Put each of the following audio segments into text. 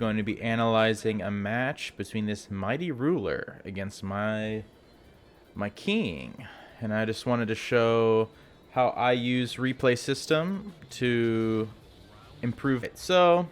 going to be analyzing a match between this mighty ruler against my king. And I just wanted to show how I use replay system to improve it. So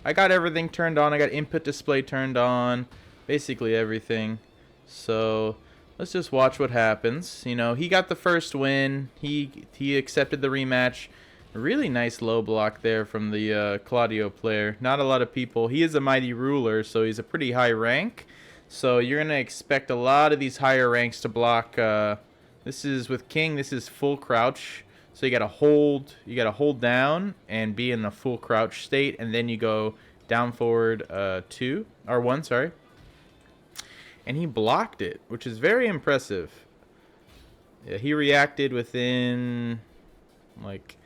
I got everything turned on. I got input display turned on, basically everything. So let's just watch what happens. You know, he got the first win. He accepted the rematch. A really nice low block there from the Claudio player. Not a lot of people. He is a mighty ruler, so he's a pretty high rank. So you're gonna expect a lot of these higher ranks to block. This is with King. This is full crouch. So you gotta hold down and be in a full crouch state, and then you go down forward 2 or 1, sorry. And he blocked it, which is very impressive. Yeah, he reacted within like.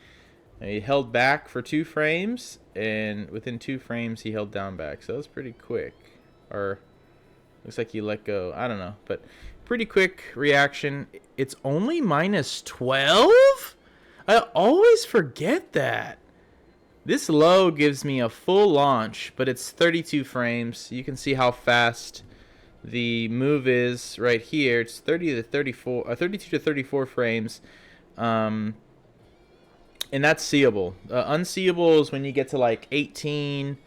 He held back for 2 frames, and within 2 frames he held down back. So that was pretty quick. Or looks like he let go. I don't know, but pretty quick reaction. It's only minus 12? I always forget that. This low gives me a full launch, but it's 32 frames. You can see how fast the move is right here. It's 32 to 34 frames. And that's seeable. Unseeable is when you get to like 18,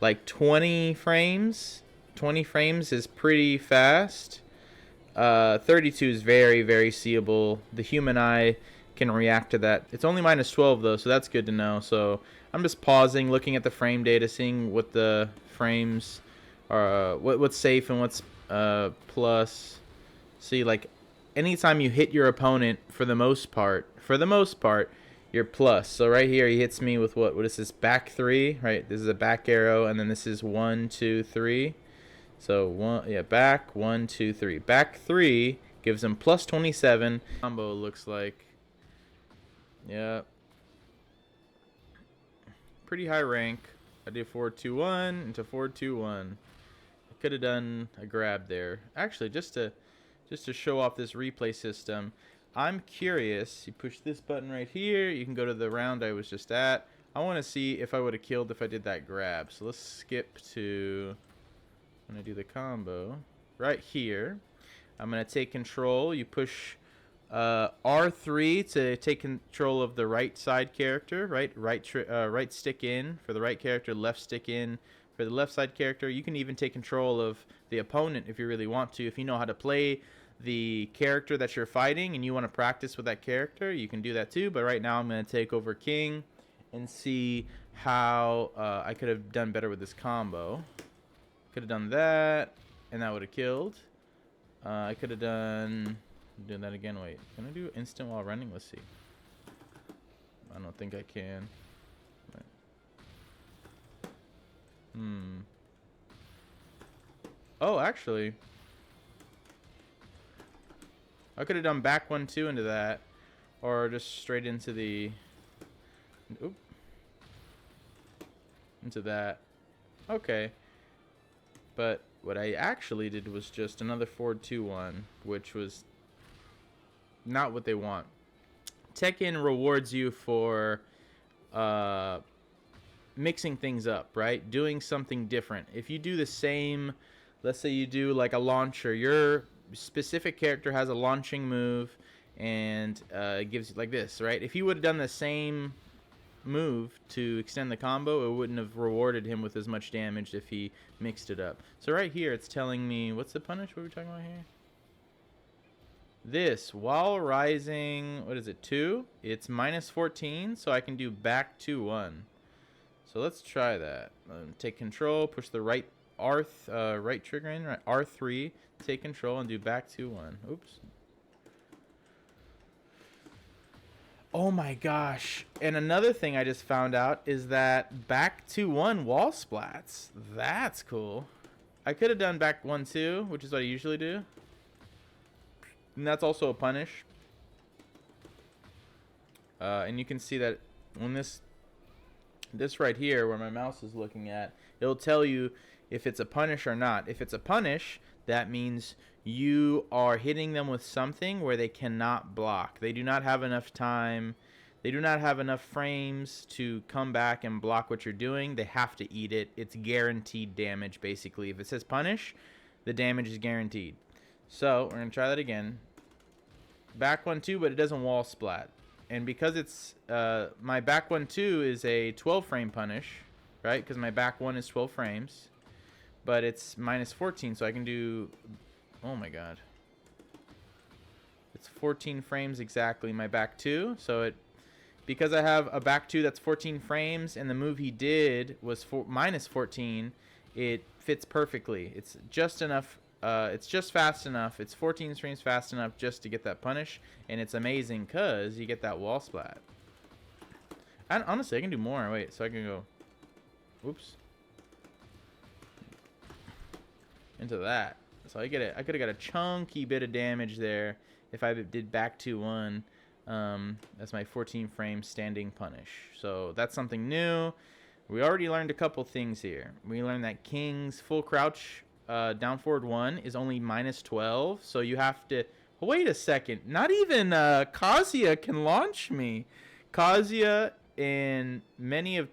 like 20 frames. 20 frames is pretty fast. 32 is very, very seeable. The human eye can react to that. It's only minus 12 though, so that's good to know. So I'm just pausing, looking at the frame data, seeing what the frames are, what's safe and what's plus. See, like anytime you hit your opponent, for the most part, you're plus. So right here he hits me with what is this, back 3, right? This is a back arrow, and then this is 1, 2, 3. So back 1, 2, 3. Back 3 gives him plus 27. Combo looks like. Yeah. Pretty high rank. I did 4-2-1 into 4-2-1. I could have done a grab there. Actually, just to show off this replay system, I'm curious. You push this button right here. You can go to the round I was just at. I want to see if I would have killed if I did that grab. So let's skip to when I do the combo right here. I'm going to take control. You push R3 to take control of the right side character. Right stick in for the right character. Left stick in for the left side character. You can even take control of the opponent if you really want to. If you know how to play the character that you're fighting and you want to practice with that character, you can do that too. But right now I'm going to take over King and see how I could have done better with this combo. Could have done that and that would have killed. I could have done that again. Wait, can I do instant while running? Let's see. I don't think I can. Oh, actually, I could have done back 1-2 into that, or just straight into the, into that. Okay, but what I actually did was just another 4-2-1, which was not what they want. Tekken rewards you for mixing things up, right? Doing something different. If you do the same, let's say you do like a launcher, your specific character has a launching move, and it gives you like this, right? If you would have done the same move to extend the combo, it wouldn't have rewarded him with as much damage if he mixed it up. So right here it's telling me, what's the punish? What are we talking about here? This, while rising, what is it, 2? It's minus 14, so I can do back 2-1. So let's try that. Take control, push the right right trigger in, right, R3, take control and do back 2-1. Oops. Oh my gosh. And another thing I just found out is that back 2-1 wall splats. That's cool. I could have done back 1-2, which is what I usually do. And that's also a punish. And you can see that when this right here where my mouse is looking at, it'll tell you if it's a punish or not. If it's a punish, that means you are hitting them with something where they cannot block. They do not have enough time They do not have enough frames to come back and block what you're doing. They have to eat it. It's guaranteed damage, basically. If it says punish, the damage is guaranteed. So, we're going to try that again. Back 1-2, but it doesn't wall splat. And because it's, my back 1-2 is a 12 frame punish, right? Because my back 1 is 12 frames. But it's minus 14, so I can do, oh my god. It's 14 frames exactly, my back 2. So it, because I have a back 2 that's 14 frames, and the move he did was minus 14, it fits perfectly. It's just enough. It's just fast enough. It's 14 frames fast enough just to get that punish, and it's amazing because you get that wall splat. And honestly, I can do more. Wait, so I can go, oops, into that. So I get it. I could have got a chunky bit of damage there if I did back 2-1. That's my 14 frame standing punish. So that's something new. We already learned a couple things here. We learned that King's full crouch down forward 1 is only minus 12. So you have to... Wait a second. Not even Kazuya can launch me. Kazuya and many of...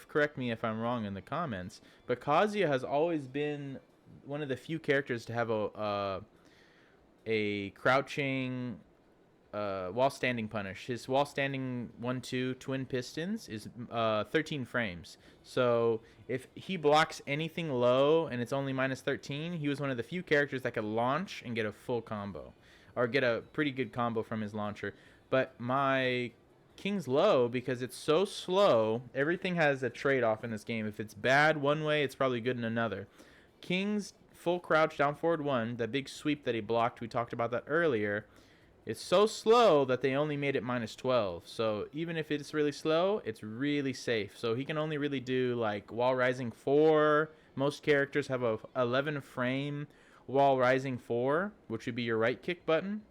correct me if I'm wrong in the comments. But Kazuya has always been one of the few characters to have a crouching... while standing punish. His while standing 1-2 twin pistons is 13 frames. So if he blocks anything low and it's only minus 13, he was one of the few characters that could launch and get a full combo, or get a pretty good combo from his launcher. But my King's low, because it's so slow, everything has a trade-off in this game. If it's bad one way, it's probably good in another. King's full crouch down forward 1, that big sweep that he blocked, we talked about that earlier. It's so slow that they only made it minus 12. So even if it's really slow, it's really safe. So he can only really do like wall rising 4. Most characters have a 11 frame wall rising 4, which would be your right kick button.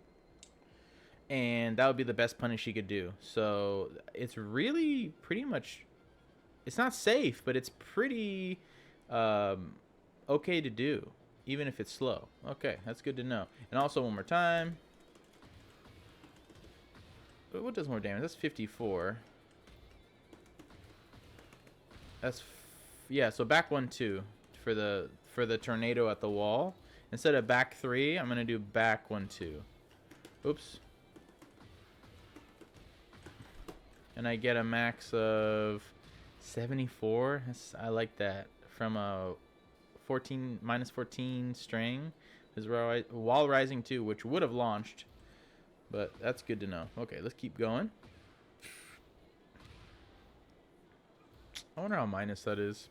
And that would be the best punish he could do. So it's really pretty much, it's not safe, but it's pretty okay to do, even if it's slow. Okay, that's good to know. And also one more time. What does more damage? That's 54. That's yeah. So back 1-2 for the tornado at the wall. Instead of back 3, I'm gonna do back 1-2. Oops. And I get a max of 74. I like that. From a minus 14 string is wall rising 2, which would have launched. But that's good to know. Okay, let's keep going. I wonder how minus that is.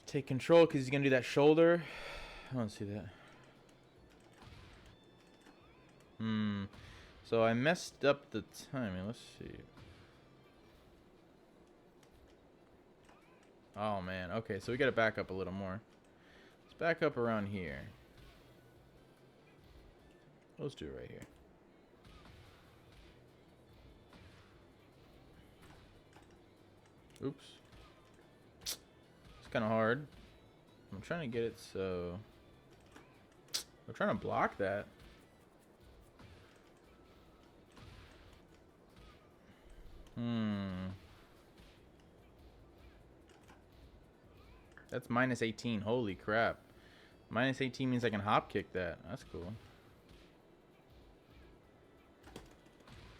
Take control because he's going to do that shoulder. I don't see that. So I messed up the timing. Let's see. Oh man, okay, so we gotta back up a little more. Let's back up around here. Let's do it right here. Oops. It's kind of hard. I'm trying to get it so... We're trying to block that. That's minus 18. Holy crap. Minus 18 means I can hop kick that. That's cool.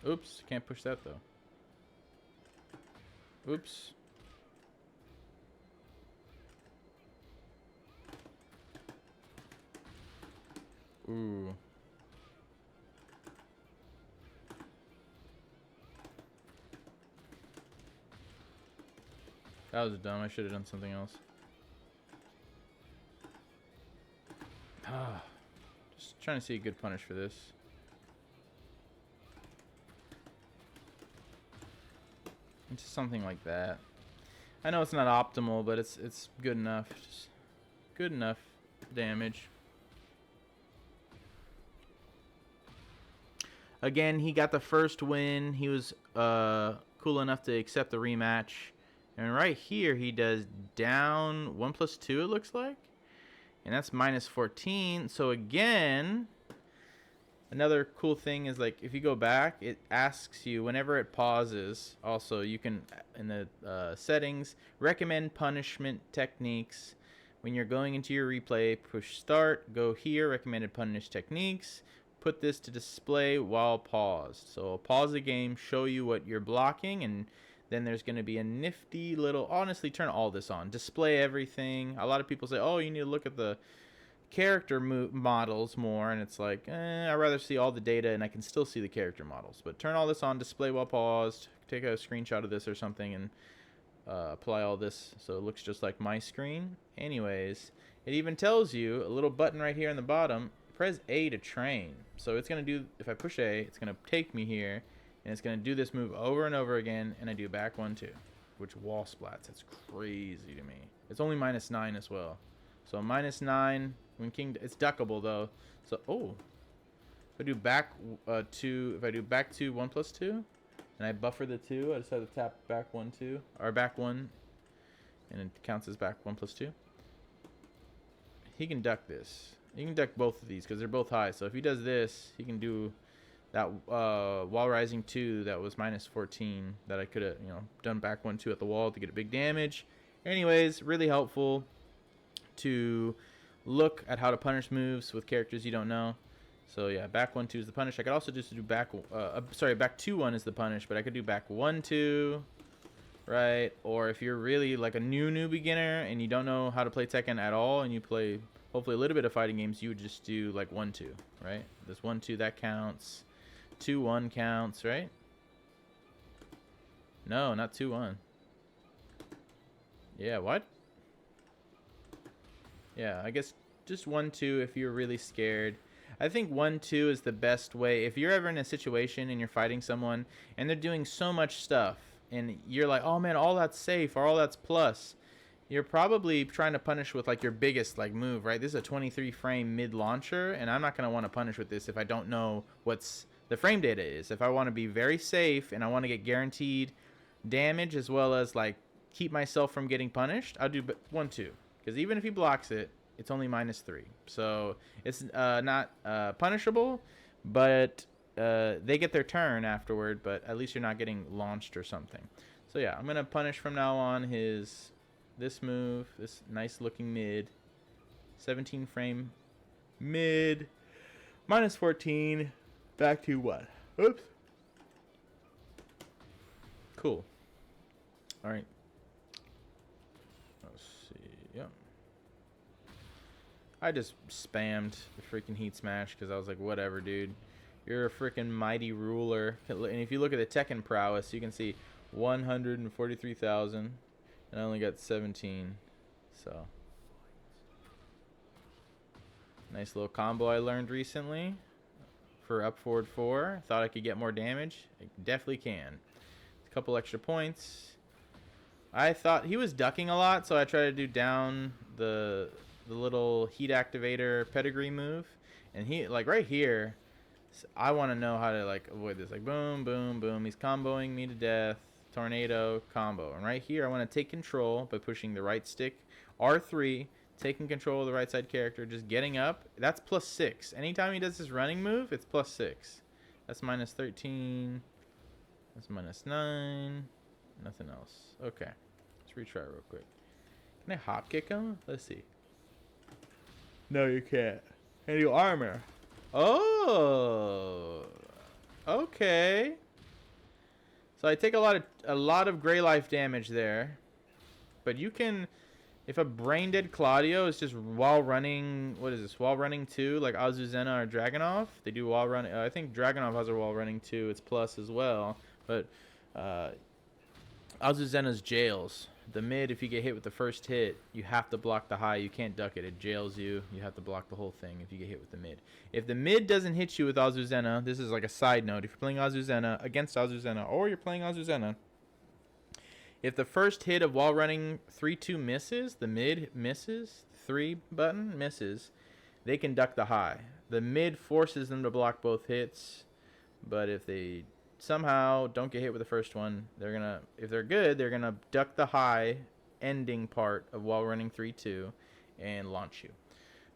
Oops. Can't push that though. Oops. Ooh. That was dumb. I should have done something else. Just trying to see a good punish for this. Just something like that. I know it's not optimal, but it's good enough. Just good enough damage. Again, he got the first win. He was cool enough to accept the rematch. And right here, he does down 1+2, it looks like. And that's minus 14. So again, another cool thing is, like, if you go back, it asks you whenever it pauses. Also, you can, in the settings, recommend punishment techniques. When you're going into your replay, push start, go here, recommended punish techniques. Put this to display while paused. So I'll pause the game, show you what you're blocking, and then there's going to be a nifty little, honestly, turn all this on. Display everything. A lot of people say, oh, you need to look at the character models more, and it's like, I'd rather see all the data and I can still see the character models. But turn all this on, display while paused, take a screenshot of this or something, and apply all this so it looks just like my screen. Anyways, it even tells you a little button right here in the bottom, press A to train. So it's going to do, if I push A, it's going to take me here, and it's going to do this move over and over again, and I do back 1, 2, which wall splats. It's crazy to me. It's only minus 9 as well. So minus 9 when king, it's duckable though. So, oh, if I do back 2, if I do back 2, 1 plus 2, and I buffer the 2, I just have to tap back 1, 2, or back 1, and it counts as back 1 plus 2. He can duck this. He can duck both of these because they're both high. So if he does this, he can do that wall rising 2 that was minus 14 that I could have, you know, done back 1, 2 at the wall to get a big damage. Anyways, really helpful to look at how to punish moves with characters you don't know. So yeah, back 1, 2 is the punish. I could also just do back, back 2, 1 is the punish, but I could do back 1, 2, right? Or if you're really like a new beginner and you don't know how to play Tekken at all, and you play hopefully a little bit of fighting games, you would just do like 1, 2, right? This 1, 2, that counts. 2, 1 counts, right? No, not 2, 1. Yeah, what? Yeah, I guess just 1, 2 if you're really scared. I think 1, 2 is the best way. If you're ever in a situation and you're fighting someone and they're doing so much stuff and you're like, oh man, all that's safe or all that's plus, you're probably trying to punish with like your biggest like move, right? This is a 23 frame mid launcher, and I'm not going to want to punish with this if I don't know what's the frame data is. If I want to be very safe and I want to get guaranteed damage as well as like keep myself from getting punished, I'll do 1, 2. Because even if he blocks it, it's only minus 3. So it's not punishable, but they get their turn afterward, but at least you're not getting launched or something. So yeah, I'm going to punish from now on this move, this nice looking mid. 17 frame mid. Minus 14. Back to 1. Oops. Cool. All right. Let's see. Yep. I just spammed the freaking heat smash because I was like, whatever, dude. You're a freaking mighty ruler. And if you look at the Tekken prowess, you can see 143,000. And I only got 17. So. Nice little combo I learned recently. For up forward 4. Thought I could get more damage. I definitely can. A couple extra points. I thought he was ducking a lot, so I tried to do down the little heat activator pedigree move, and he like right here. I want to know how to like avoid this. Like boom, boom, boom. He's comboing me to death. Tornado combo, and right here I want to take control by pushing the right stick, R3, taking control of the right side character, just getting up. That's plus 6. Anytime he does his running move, it's plus 6. That's minus 13. That's minus 9. Nothing else. Okay. Let's retry real quick. Can I hop kick him? Let's see. No, you can't. Can you armor? Oh. Okay. So I take a lot of gray life damage there. But you can, if a brain dead Claudio is just while running, what is this? While running 2, like Azuzena or Dragunov, they do while running. I think Dragunov has a while running 2. It's plus as well. But Azuzena's jails. The mid, if you get hit with the first hit, you have to block the high. You can't duck it. It jails you. You have to block the whole thing if you get hit with the mid. If the mid doesn't hit you with Azuzena, this is like a side note. If you're playing Azuzena against Azuzena, or you're playing Azuzena, if the first hit of wall running 3-2 misses, the mid misses, 3 button misses, they can duck the high. The mid forces them to block both hits, but if they somehow don't get hit with the first one, they're gonna, if they're good, they're gonna duck the high ending part of while running 3-2 and launch you.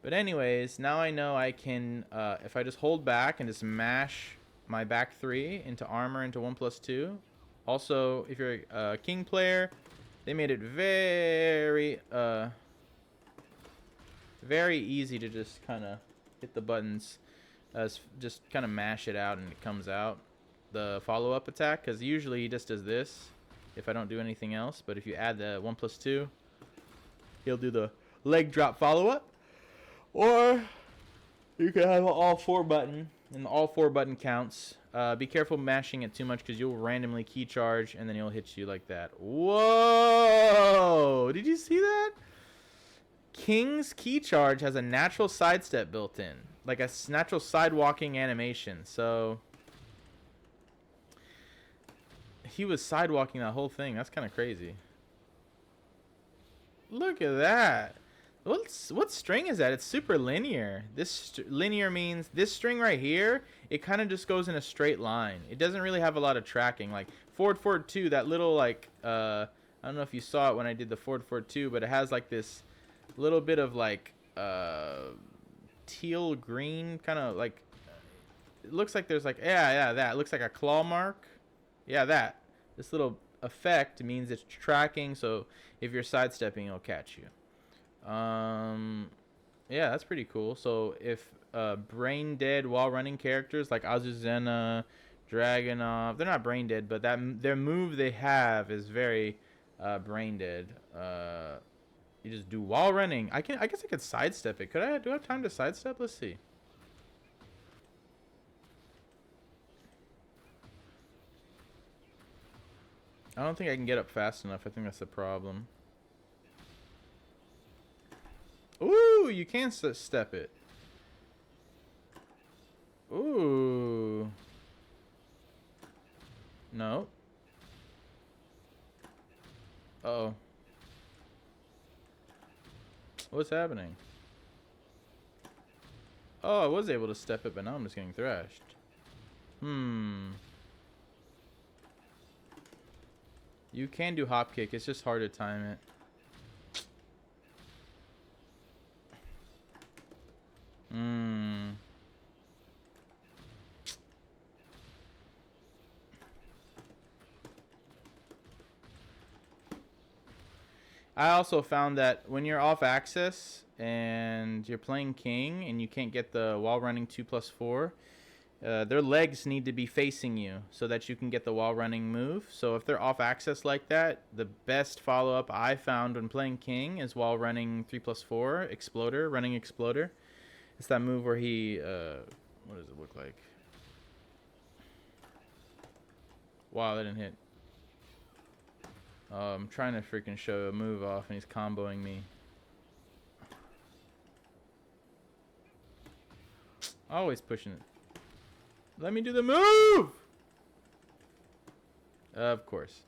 But anyways, now I know I can, if I just hold back and just mash my back 3 into armor into 1+2. Also, if you're a king player, they made it very, very easy to just kind of hit the buttons. Just kind of mash it out and it comes out. The follow-up attack, because usually he just does this if I don't do anything else. But if you add the 1+2, he'll do the leg drop follow-up. Or you can have an all 4 button, and the all 4 button counts. Be careful mashing it too much because you'll randomly key charge and then he'll hit you like that. Whoa! Did you see that? King's key charge has a natural sidestep built in, like a natural sidewalking animation. So he was sidewalking that whole thing. That's kind of crazy. Look at that. What string is that? It's super linear. This linear means this string right here, it kind of just goes in a straight line. It doesn't really have a lot of tracking. Like forward, forward 2, that little like, I don't know if you saw it when I did the forward, forward 2, but it has like this little bit of like teal green kind of like, it looks like there's like, yeah, that. It looks like a claw mark. Yeah, that. This little effect means it's tracking, so if you're sidestepping, it'll catch you. Yeah, that's pretty cool. So if brain dead while running characters like Azuzena, Dragunov, they're not brain dead, but their move they have is very brain dead. You just do while running. I guess I could sidestep it. Do I have time to sidestep? Let's see. I don't think I can get up fast enough. I think that's the problem. Ooh, you can step it. Ooh. No. Uh-oh. What's happening? Oh, I was able to step it, but now I'm just getting thrashed. You can do hop kick. It's just hard to time it. I also found that when you're off axis and you're playing king and you can't get the while running 2+4, their legs need to be facing you so that you can get the while running move. So if they're off axis like that, the best follow up I found when playing king is while running 3+4 exploder, running exploder. It's that move where he what does it look like? Wow, that didn't hit. I'm trying to freaking show a move off and he's comboing me. Always pushing it. Let me do the move! Of course.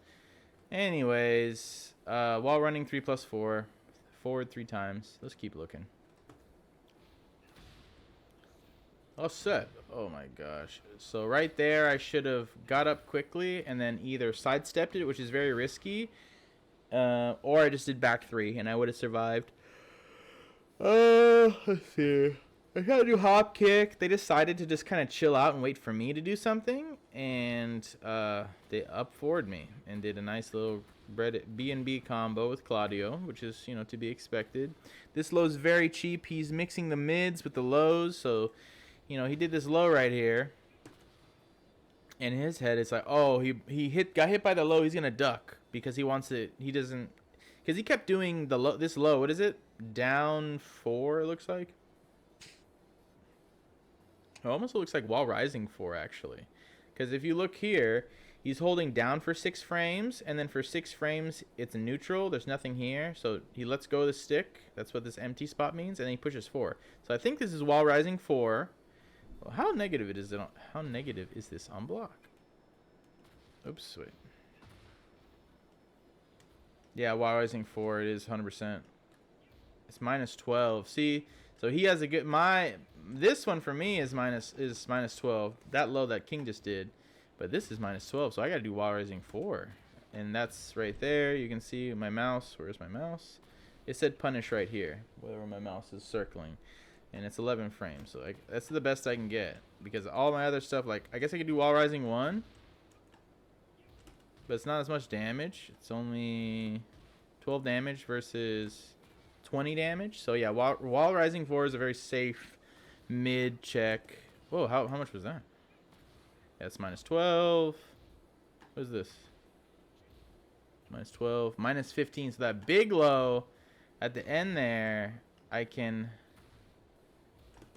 Anyways, while running 3+4, forward 3 times. Let's keep looking. All set. Oh my gosh. So right there, I should have got up quickly and then either sidestepped it, which is very risky, or I just did back 3 and I would have survived. Let's see. I tried to do hop kick. They decided to just kind of chill out and wait for me to do something, and they up forward me and did a nice little B&B combo with Claudio, which is, you know, to be expected. This low's very cheap. He's mixing the mids with the lows, so, you know, he did this low right here. In his head, it's like, oh, he got hit by the low. He's gonna duck because he wants it. He doesn't, because he kept doing the low. This low, what is it? Down 4, it looks like. It almost looks like while rising 4 actually, because if you look here, he's holding down for 6 frames, and then for 6 frames it's neutral. There's nothing here, so he lets go of the stick. That's what this empty spot means, and then he pushes 4. So I think this is while rising 4. Well, how negative it is? How negative is this on block? Oops, wait. Yeah, while rising 4, it is 100%. It's -12. See, so he has a good. This one for me is minus 12. That low that King just did, but this is -12. So I gotta do while rising 4, and that's right there. You can see my mouse. Where's my mouse? It said punish right here, wherever my mouse is circling. and it's 11 frames. So that's the best I can get, because all my other stuff, like I guess I could do wall rising 1, but it's not as much damage. It's only 12 damage versus 20 damage. So yeah, wall rising 4 is a very safe mid check. Whoa, how much was that? Yeah, it's minus 12. What is this? Minus 12, minus 15. So that big low at the end there, I can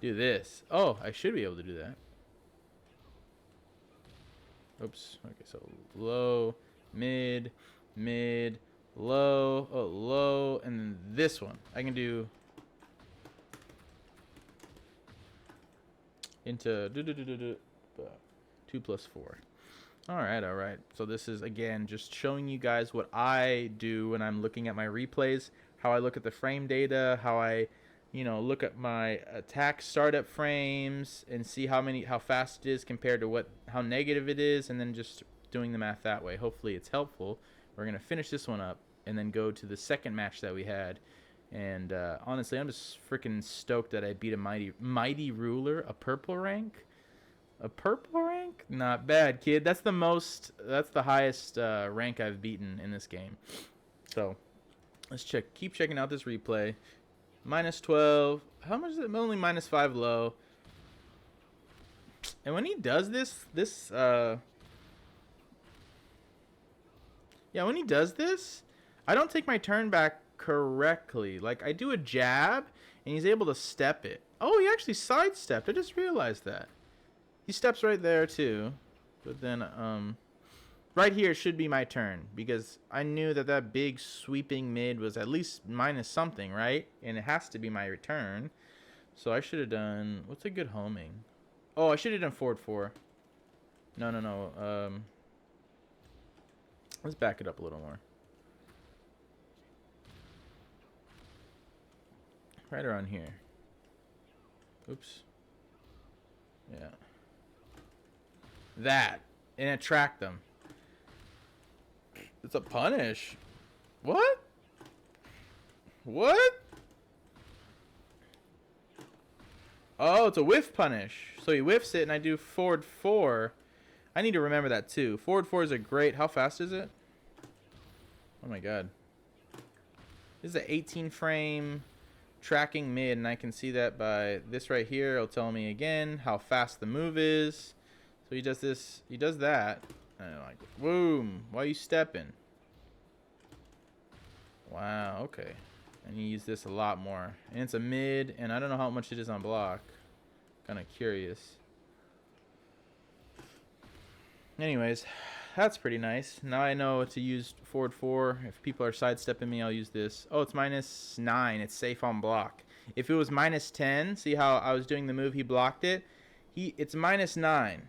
do this. Oh, I should be able to do that. Oops. Okay, so low, mid, low, oh, low, and then this one. I can do into 2 plus 4. All right. So this is, again, just showing you guys what I do when I'm looking at my replays, how I look at the frame data, how I, look at my attack startup frames and see how fast it is compared to how negative it is, and then just doing the math that way. Hopefully it's helpful. We're going to finish this one up and then go to the second match that we had. And honestly, I'm just freaking stoked that I beat a mighty ruler, a purple rank. A purple rank? Not bad, kid. That's the highest rank I've beaten in this game. So let's keep checking out this replay. Minus 12. How much is it? Only minus 5 low. And when he does when he does this, I don't take my turn back correctly. Like, I do a jab, and he's able to step it. Oh, he actually sidestepped. I just realized that. He steps right there, too. But then, right here should be my turn, because I knew that big sweeping mid was at least minus something, right? And it has to be my return. So I should have done... What's a good homing? Oh, I should have done forward 4. No. Let's back it up a little more. Right around here. Oops. Yeah. That. And attract them. It's a punish. What? What? Oh, it's a whiff punish. So he whiffs it and I do forward 4. I need to remember that too. Forward 4 is a great... How fast is it? Oh my god. This is an 18 frame tracking mid, and I can see that by this right here. It'll tell me again how fast the move is. So he does this. He does that. And I'm like, boom. Why are you stepping? Wow, okay. And you use this a lot more. And it's a mid, and I don't know how much it is on block. Kind of curious. Anyways, that's pretty nice. Now I know to use forward 4. If people are sidestepping me, I'll use this. Oh, it's minus 9. It's safe on block. If it was minus 10, see how I was doing the move, he blocked it? It's minus 9.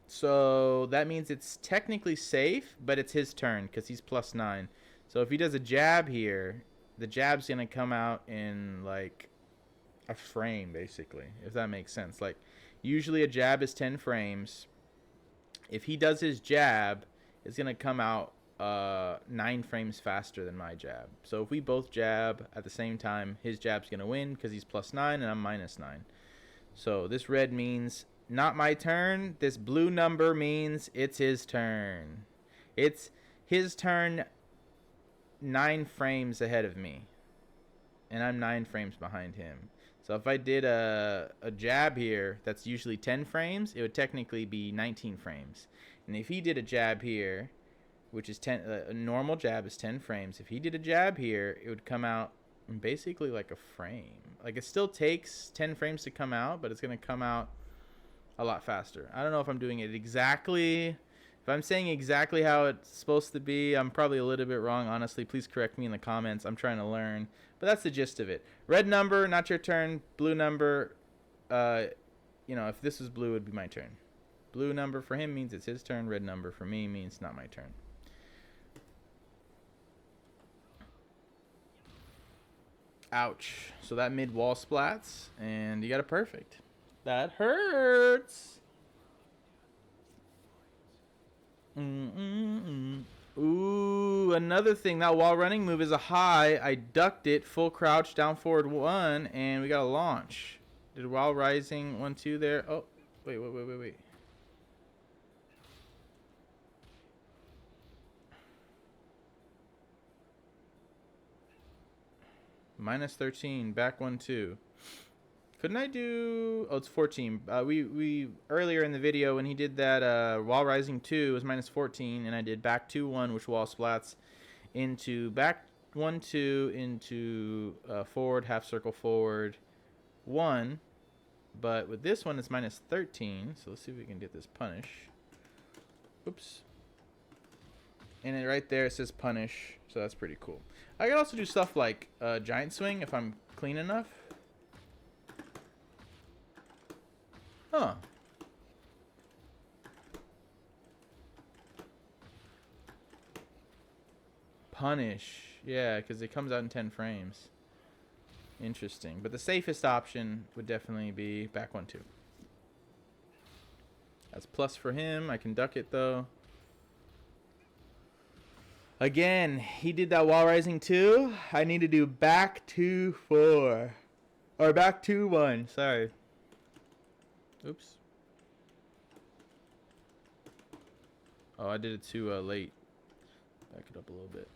So that means it's technically safe, but it's his turn because he's plus 9. So if he does a jab here, the jab's going to come out in like a frame, basically, if that makes sense. Like, usually a jab is 10 frames. If he does his jab, it's going to come out 9 frames faster than my jab. So if we both jab at the same time, his jab's going to win because he's plus 9 and I'm minus 9. So this red means not my turn. This blue number means it's his turn. It's his turn 9 frames ahead of me. And I'm 9 frames behind him. So if I did a jab here, that's usually 10 frames, it would technically be 19 frames. And if he did a jab here, which is 10, a normal jab is 10 frames. If he did a jab here, it would come out basically like a frame. Like, it still takes 10 frames to come out, but it's going to come out a lot faster. I don't know if I'm doing it exactly. If I'm saying exactly how it's supposed to be, I'm probably a little bit wrong. Honestly, please correct me in the comments. I'm trying to learn. But that's the gist of it. Red number, not your turn. Blue number, if this was blue, it would be my turn. Blue number for him means it's his turn. Red number for me means not my turn. Ouch. So that mid wall splats, and you got a perfect. That hurts. Ooh, another thing. That wall running move is a high. I ducked it, full crouch, down forward 1, and we got a launch. Did While Rising 1-2 there? Oh, wait. Minus 13, back 1-2. Couldn't I do... Oh, it's 14. We earlier in the video when he did that While Rising 2 was minus 14, and I did back 2-1, which wall splats into back 1-2 into forward, half circle forward 1. But with this one, it's minus 13. So let's see if we can get this punish. Oops. And then right there it says punish. So that's pretty cool. I can also do stuff like giant swing if I'm clean enough. Huh. Punish. Yeah, because it comes out in 10 frames. Interesting. But the safest option would definitely be back 1-2. That's plus for him. I can duck it, though. Again, he did that While Rising 2. I need to do back 2-4. Or back 2-1. Sorry. Oops. Oh, I did it too late. Back it up a little bit.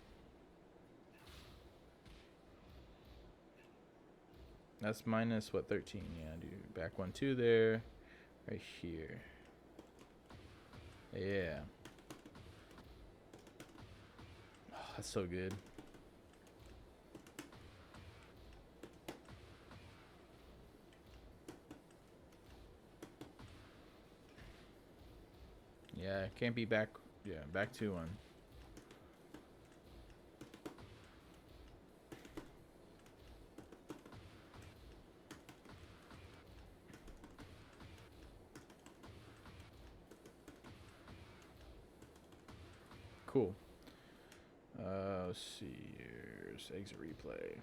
That's minus, what, 13? Yeah, do back 1-2 there. Right here. Yeah. Oh, that's so good. Yeah, can't be back. Yeah, back 2-1. Cool. Let's see. Here's exit replay.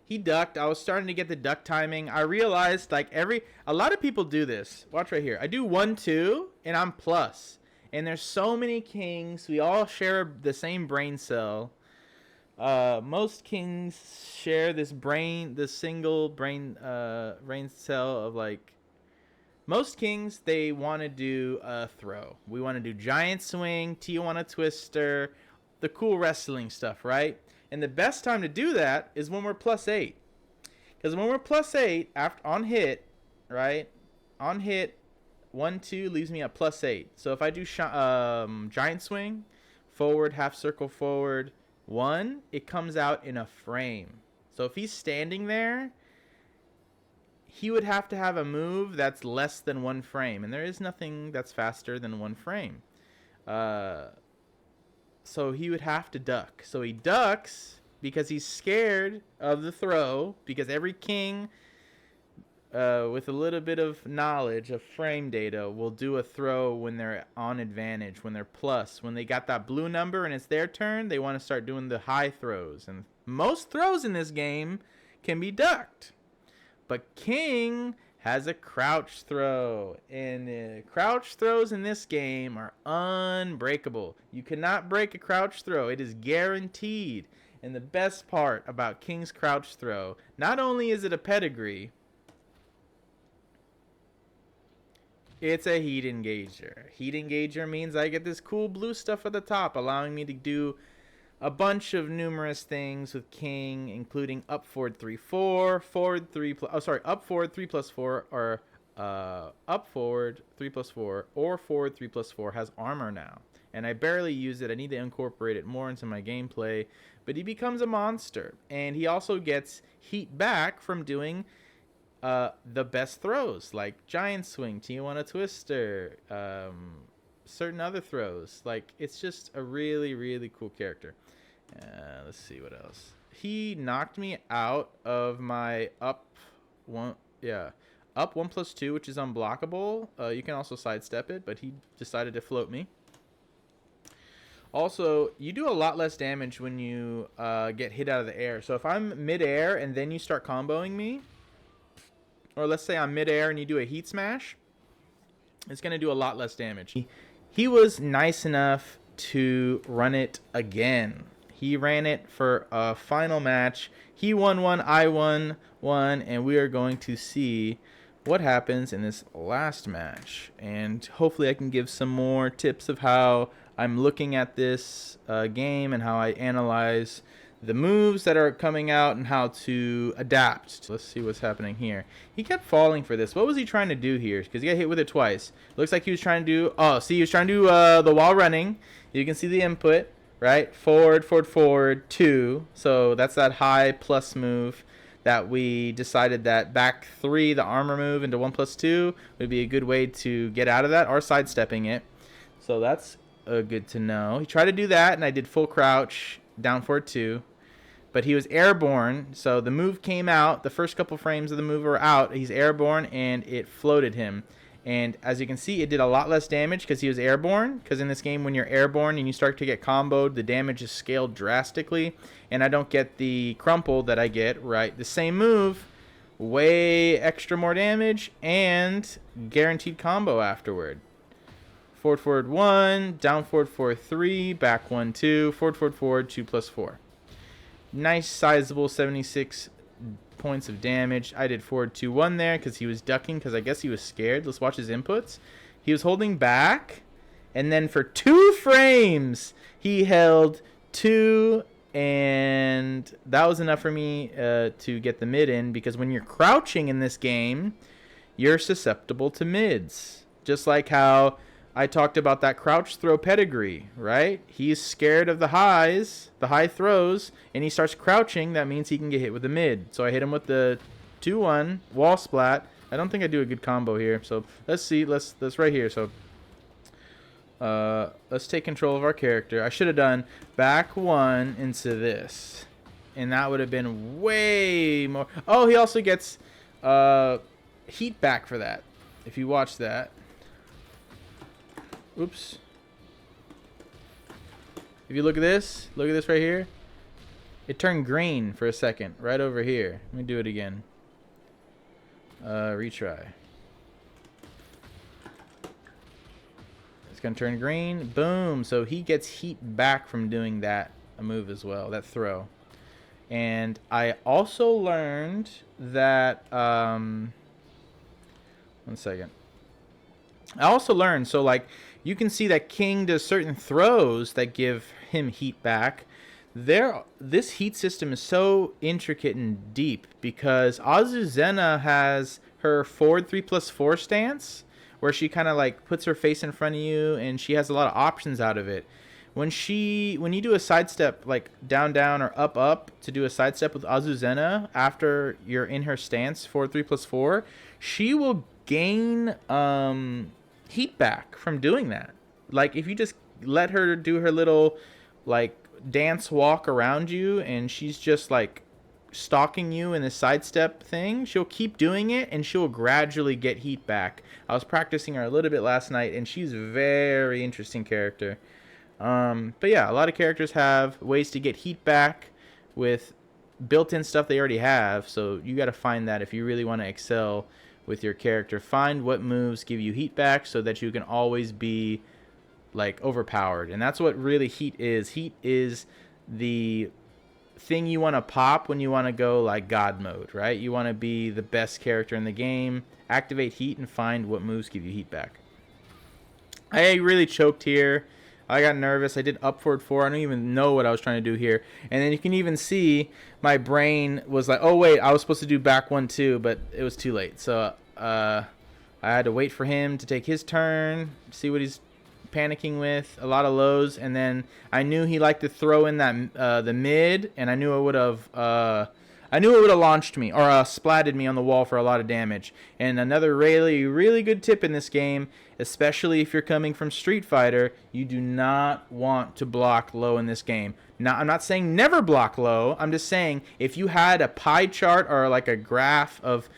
He ducked. I was starting to get the duck timing. I realized like a lot of people do this. Watch right here. I do 1-2 and I'm plus. And there's so many kings. We all share the same brain cell. Most kings share this single brain cell of like. Most kings, they want to do a throw. We want to do giant swing, Tijuana twister, the cool wrestling stuff, right? And the best time to do that is when we're plus 8. Because when we're plus 8, after on hit, right? On hit, 1-2 leaves me at plus 8. So if I do giant swing, forward, half circle forward, 1, it comes out in a frame. So if he's standing there, he would have to have a move that's less than 1 frame. And there is nothing that's faster than 1 frame. So he would have to duck. So he ducks because he's scared of the throw. Because every king with a little bit of knowledge of frame data will do a throw when they're on advantage, when they're plus. When they got that blue number and it's their turn, they want to start doing the high throws. And most throws in this game can be ducked. But king has a crouch throw. And crouch throws in this game are unbreakable. You cannot break a crouch throw. It is guaranteed. And the best part about king's crouch throw, not only is it a pedigree, it's a heat engager. Heat engager means I get this cool blue stuff at the top, allowing me to do a bunch of numerous things with king, including up forward 3-4, forward 3 plus, up forward 3+4, or up forward 3+4, or forward 3+4 has armor now. And I barely use it. I need to incorporate it more into my gameplay. But he becomes a monster. And he also gets heat back from doing the best throws, like giant swing, Tijuana twister, certain other throws. Like, it's just a really, really cool character. Let's see what else. He knocked me out of my up 1+2, which is unblockable. You can also sidestep it, but he decided to float me. Also, you do a lot less damage when you get hit out of the air. So if I'm mid-air and then you start comboing me, or let's say I'm mid-air and you do a heat smash, it's going to do a lot less damage. He was nice enough to run it again. He ran it for a final match. He won one, I won one, and we are going to see what happens in this last match. And hopefully I can give some more tips of how I'm looking at this game and how I analyze the moves that are coming out and how to adapt. Let's see what's happening here. He kept falling for this. What was he trying to do here? Because he got hit with it twice. Looks like he was trying to do... Oh, see, he was trying to do the wall running. You can see the input, right? Forward, forward, forward, 2. So that's that high plus move that we decided that back 3, the armor move into 1+2, would be a good way to get out of that, or sidestepping it. So that's good to know. He tried to do that, and I did full crouch, down forward 2. But he was airborne, so the move came out. The first couple frames of the move were out. He's airborne, and it floated him. And as you can see, it did a lot less damage because he was airborne. Because in this game, when you're airborne and you start to get comboed, the damage is scaled drastically. And I don't get the crumple that I get, right? The same move, way extra more damage, and guaranteed combo afterward. Forward, forward, 1, down forward, forward, 3, back 1, 2, forward, forward, forward, 2+4. Nice sizable 76 points of damage. I did forward 2-1 there because he was ducking because I guess he was scared. Let's watch his inputs. He was holding back, and then for 2 frames he held 2, and that was enough for me to get the mid in, because when you're crouching in this game, you're susceptible to mids. Just like how I talked about that crouch throw pedigree, right? He's scared of the highs, the high throws, and he starts crouching. That means he can get hit with the mid. So I hit him with the 2-1 wall splat. I don't think I do a good combo here. So let's see. Let's right here. So let's take control of our character. I should have done back 1 into this, and that would have been way more. Oh, he also gets heat back for that. If you watch that. Oops. If you look at this right here. It turned green for a second, right over here. Let me do it again. Retry. It's gonna turn green. Boom. So he gets heat back from doing that move as well, that throw. And I also learned that, 1 second. I also learned, so like, you can see that King does certain throws that give him heat back. This heat system is so intricate and deep because Azuzena has her forward 3+4 stance, where she kind of like puts her face in front of you, and she has a lot of options out of it. When you do a sidestep, like down, down, or up, up, to do a sidestep with Azuzena after you're in her stance, forward 3+4, she will gain heat back from doing that. Like, if you just let her do her little like dance walk around you, and she's just like stalking you in the sidestep thing, she'll keep doing it, and she'll gradually get heat back. I was practicing her a little bit last night, and she's a very interesting character. But yeah, a lot of characters have ways to get heat back with built-in stuff they already have, so you got to find that if you really want to excel with your character. Find what moves give you heat back so that you can always be like overpowered. And that's what really heat is. Heat is the thing you want to pop when you want to go like God mode, right? You want to be the best character in the game. Activate heat and find what moves give you heat back. I really choked here. I got nervous. I did up forward 4. I don't even know what I was trying to do here. And then you can even see my brain was like, oh, wait, I was supposed to do back 1 too, but it was too late. So I had to wait for him to take his turn, see what he's panicking with. A lot of lows. And then I knew he liked to throw in that the mid, and I knew it would have launched me or splatted me on the wall for a lot of damage. And another really, really good tip in this game, especially if you're coming from Street Fighter, you do not want to block low in this game. Now, I'm not saying never block low. I'm just saying if you had a pie chart or like a graph of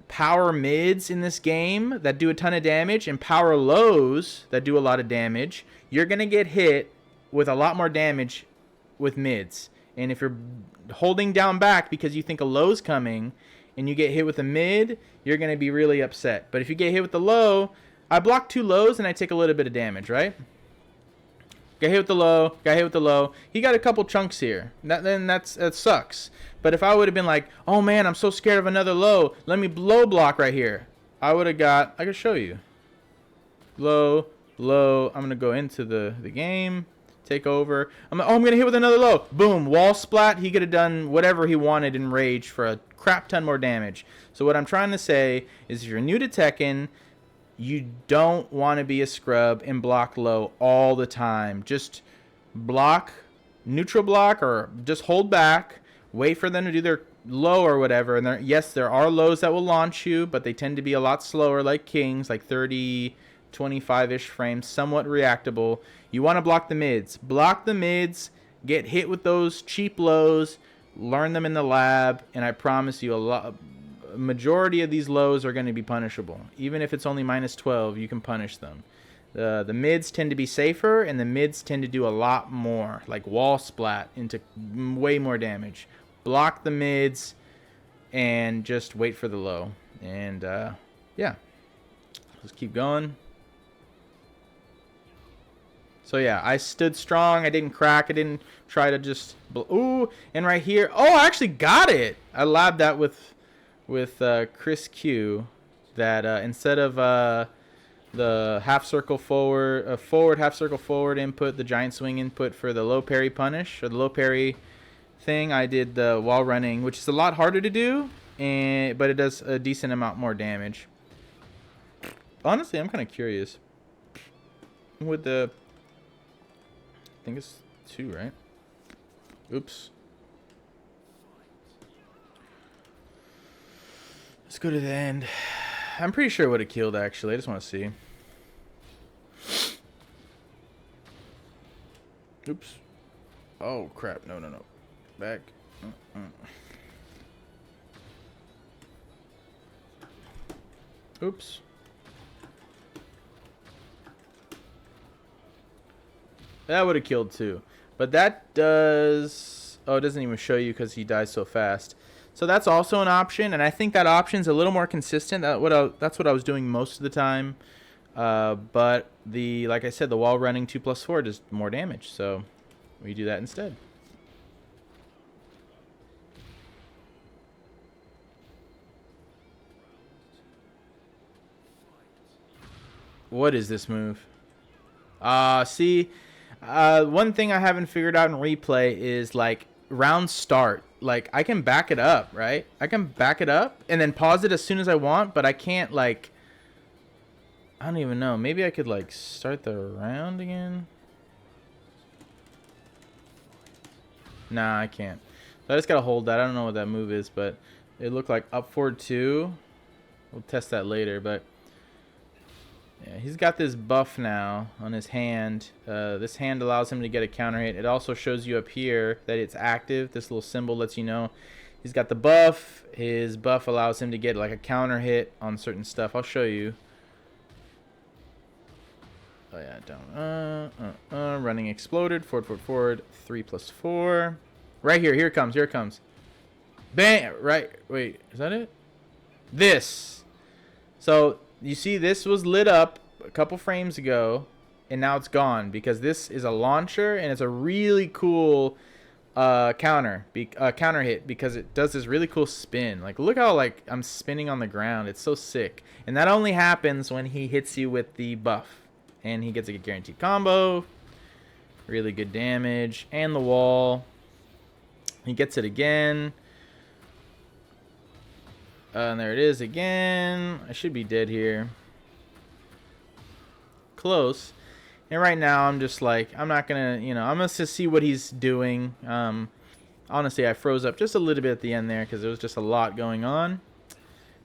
power mids in this game that do a ton of damage and power lows that do a lot of damage, you're going to get hit with a lot more damage with mids. And if you're holding down back because you think a low's coming and you get hit with a mid, you're going to be really upset. But if you get hit with the low, I block 2 lows and I take a little bit of damage, right? Got hit with the low. Got hit with the low. He got a couple chunks here. That sucks. But if I would have been like, oh man, I'm so scared of another low. Let me low block right here. I would have got. I could show you. Low, low. I'm gonna go into the game. Take over. I'm gonna hit with another low. Boom. Wall splat. He could have done whatever he wanted in rage for a crap ton more damage. So what I'm trying to say is, if you're new to Tekken, you don't want to be a scrub and block low all the time. Just block, neutral block, or just hold back. Wait for them to do their low or whatever. And yes, there are lows that will launch you, but they tend to be a lot slower, like Kings, like 30, 25-ish frames, somewhat reactable. You want to block the mids. Block the mids, get hit with those cheap lows, learn them in the lab, and I promise you a majority of these lows are going to be punishable. Even if it's only -12, you can punish them. The mids tend to be safer, and the mids tend to do a lot more, like wall splat into way more damage. Block the mids and just wait for the low. And yeah, let's keep going. So yeah, I stood strong. I didn't crack. I didn't try to just... Ooh, and right here... Oh, I actually got it! I labbed that with Chris Q. That instead of the half circle forward, half circle forward input, the giant swing input for the low parry punish, or the low parry thing, I did the wall running, which is a lot harder to do, but it does a decent amount more damage. Honestly, I'm kind of curious. With the... I think it's 2, right? Oops. Let's go to the end. I'm pretty sure it would have killed, actually. I just want to see. Oops. Oh, crap. No. Back. Oops. That would have killed too. But that does... Oh, it doesn't even show you because he dies so fast. So that's also an option, and I think that option's a little more consistent. That's what I was doing most of the time. But like I said, the wall running 2+4 does more damage, so we do that instead. What is this move? See, one thing I haven't figured out in replay is like round start. Like I can back it up, right? I can back it up and then pause it as soon as I want, but I can't like... I don't even know. Maybe I could like start the round again. Nah, I can't. So I just gotta hold that. I don't know what that move is, but it looked like up forward 2. We'll test that later, but yeah, he's got this buff now on his hand. This hand allows him to get a counter hit. It also shows you up here that it's active. This little symbol lets you know he's got the buff. His buff allows him to get like a counter hit on certain stuff. I'll show you. Oh yeah, down. Running exploded. Forward. 3+4. Right here. Here it comes. Here it comes. Bang! Right. Wait. Is that it? This. So you see, this was lit up a couple frames ago, and now it's gone because this is a launcher and it's a really cool counter hit because it does this really cool spin. Like look how like I'm spinning on the ground. It's so sick, and that only happens when he hits you with the buff. And he gets a guaranteed combo. Really good damage. And the wall. He gets it again. And there it is again. I should be dead here. Close. And right now I'm just like, I'm not going to, I'm going to see what he's doing. Honestly, I froze up just a little bit at the end there because there was just a lot going on.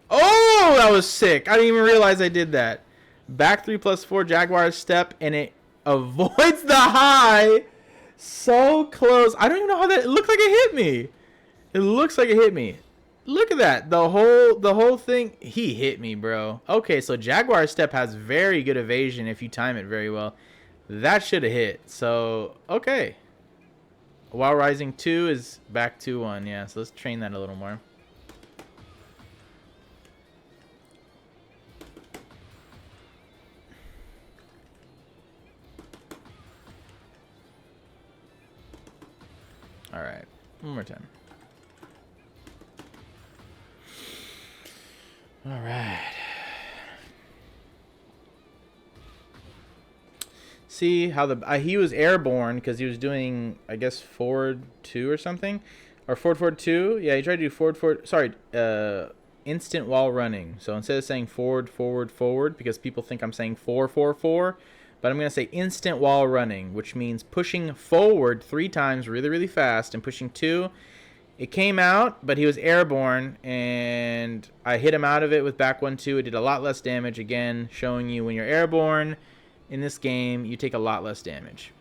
Oh, that was sick. I didn't even realize I did that. Back 3+4 Jaguar step, and it avoids the high. So close. I don't even know how that... It looked like it hit me. It looks like it hit me. Look at that. The whole thing... He hit me, bro. Okay, so Jaguar step has very good evasion if you time it very well. That should have hit. So, okay. While Rising 2 is back 2-1. Yeah, so let's train that a little more. All right. One more time. All right. See how the he was airborne because he was doing, I guess, forward 2 or something, or forward 2. Yeah, he tried to do forward. Sorry, instant while running. So instead of saying forward, because people think I'm saying 4, but I'm gonna say instant while running, which means pushing forward 3 times really, really fast and pushing 2. It came out, but he was airborne, and I hit him out of it with back 1-2. It did a lot less damage. Again, showing you when you're airborne in this game, you take a lot less damage.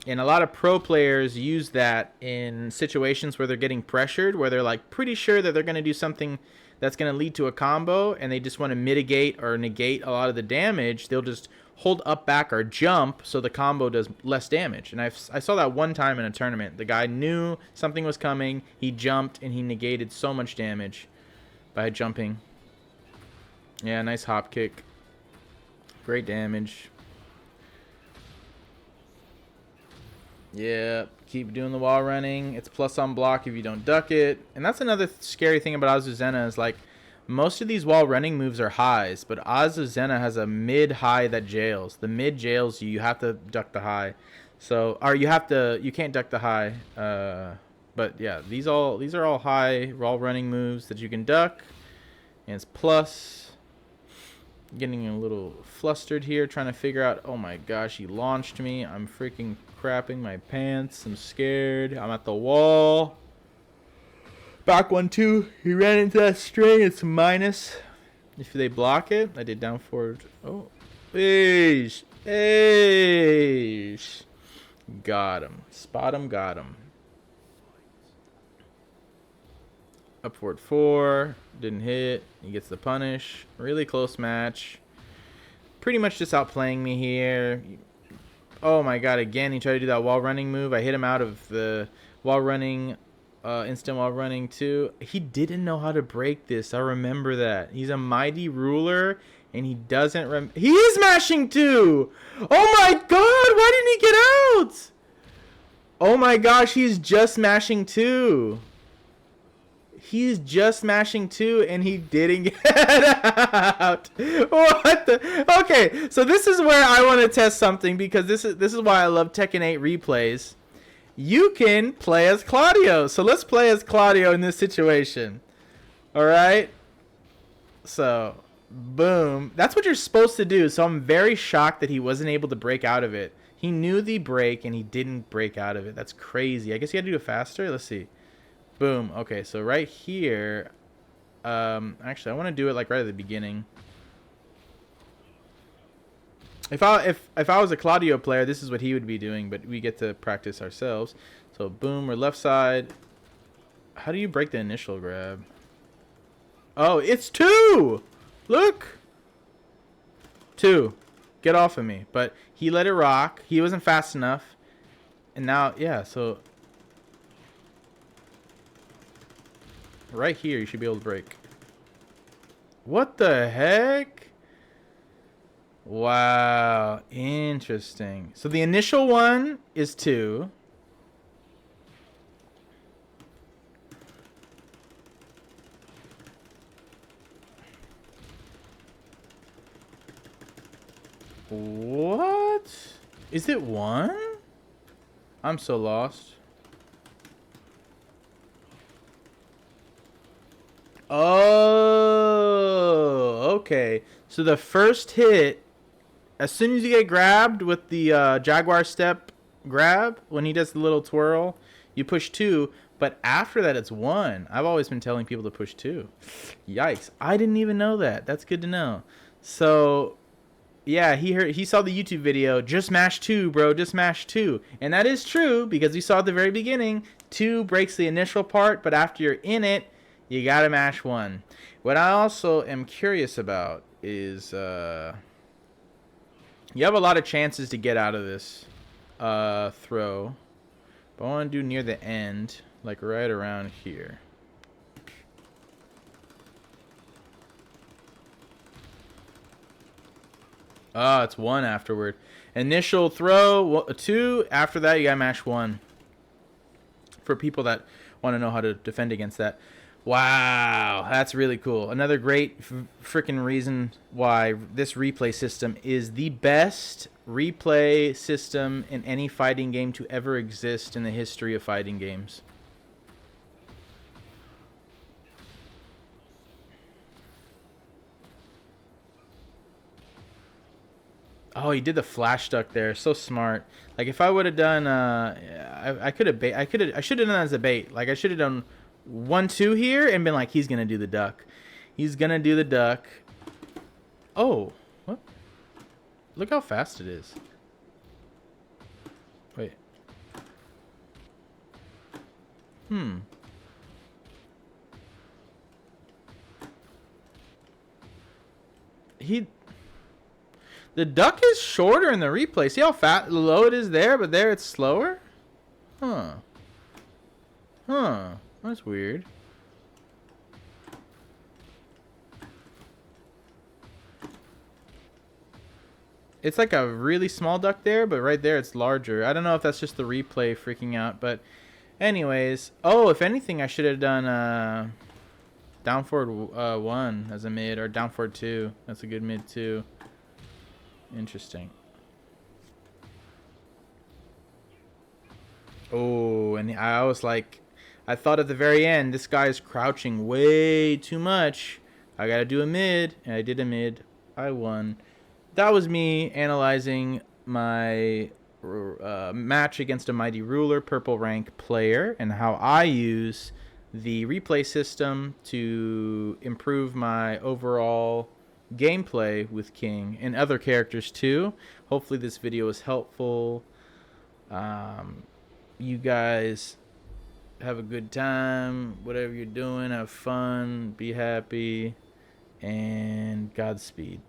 And a lot of pro players use that in situations where they're getting pressured, where they're like pretty sure that they're going to do something that's going to lead to a combo, and they just want to mitigate or negate a lot of the damage. They'll just hold up, back, or jump so the combo does less damage. And I saw that one time in a tournament. The guy knew something was coming. He jumped, and he negated so much damage by jumping. Yeah, nice hop kick. Great damage. Yeah, keep doing the wall running. It's plus on block if you don't duck it. And that's another scary thing about Azuzena is, like, most of these wall running moves are highs, but Azuzena has a mid-high that jails. The mid jails you have to duck the high. So, or you can't duck the high. But yeah, these are all high wall running moves that you can duck. And it's plus. Getting a little flustered here, trying to figure out, oh my gosh, he launched me. I'm freaking crapping my pants. I'm scared. I'm at the wall. Back 1-2. He ran into that string. It's minus. If they block it, I did down forward. Oh. Eesh. Eesh. Got him. Spot him, got him. Up forward 4. Didn't hit. He gets the punish. Really close match. Pretty much just outplaying me here. Oh my god, again, he tried to do that wall running move. I hit him out of the wall running, instant wall running too. He didn't know how to break this. I remember that. He's a mighty ruler, and he doesn't he is mashing too! Oh my god, why didn't he get out? Oh my gosh, he's just mashing too. He's just mashing 2, and he didn't get out. What the? Okay, so this is where I want to test something, because this is why I love Tekken 8 replays. You can play as Claudio. So let's play as Claudio in this situation. All right? So, boom. That's what you're supposed to do. So I'm very shocked that he wasn't able to break out of it. He knew the break, and he didn't break out of it. That's crazy. I guess you had to do it faster. Let's see. Boom. Okay, so right here, actually, I want to do it like right at the beginning. If I was a Claudio player, this is what he would be doing, but we get to practice ourselves. So boom, we're left side. How do you break the initial grab? Oh, it's 2. Look, 2. Get off of me. But he let it rock. He wasn't fast enough, and now yeah. So. Right here, you should be able to break. What the heck? Wow, interesting. So the initial one is 2. What? Is it 1? I'm so lost. Oh, okay. So the first hit, as soon as you get grabbed with the Jaguar step grab, when he does the little twirl, you push 2. But after that, it's 1. I've always been telling people to push 2. Yikes. I didn't even know that. That's good to know. So, yeah, he saw the YouTube video, just mash 2, bro, just mash 2. And that is true, because we saw at the very beginning, 2 breaks the initial part, but after you're in it, you gotta mash 1. What I also am curious about is you have a lot of chances to get out of this throw. But I want to do near the end, like right around here. Oh, it's 1 afterward. Initial throw, 2. After that, you gotta mash 1. for people that want to know how to defend against that. Wow, that's really cool. Another great freaking reason why this replay system is the best replay system in any fighting game to ever exist in the history of fighting games. Oh, he did the flash duck there. So smart. Like if I would have done, I could have I should have done that as a bait. Like I should have done 1-2 here and been like, he's gonna do the duck. He's gonna do the duck. Oh, what? Look how fast it is. Wait. The duck is shorter in the replay. See how low it is there, but there it's slower? Huh. That's weird. It's like a really small duck there, but right there it's larger. I don't know if that's just the replay freaking out, but anyways. Oh, if anything, I should have done down forward 1 as a mid, or down forward 2. That's a good mid too. Interesting. Oh, and I was like, I thought at the very end, this guy's crouching way too much. I gotta do a mid, and I did a mid. I won. That was me analyzing my match against a Mighty Ruler purple rank player, and how I use the replay system to improve my overall gameplay with King and other characters too. Hopefully this video was helpful. You guys have a good time, whatever you're doing, have fun, be happy, and Godspeed.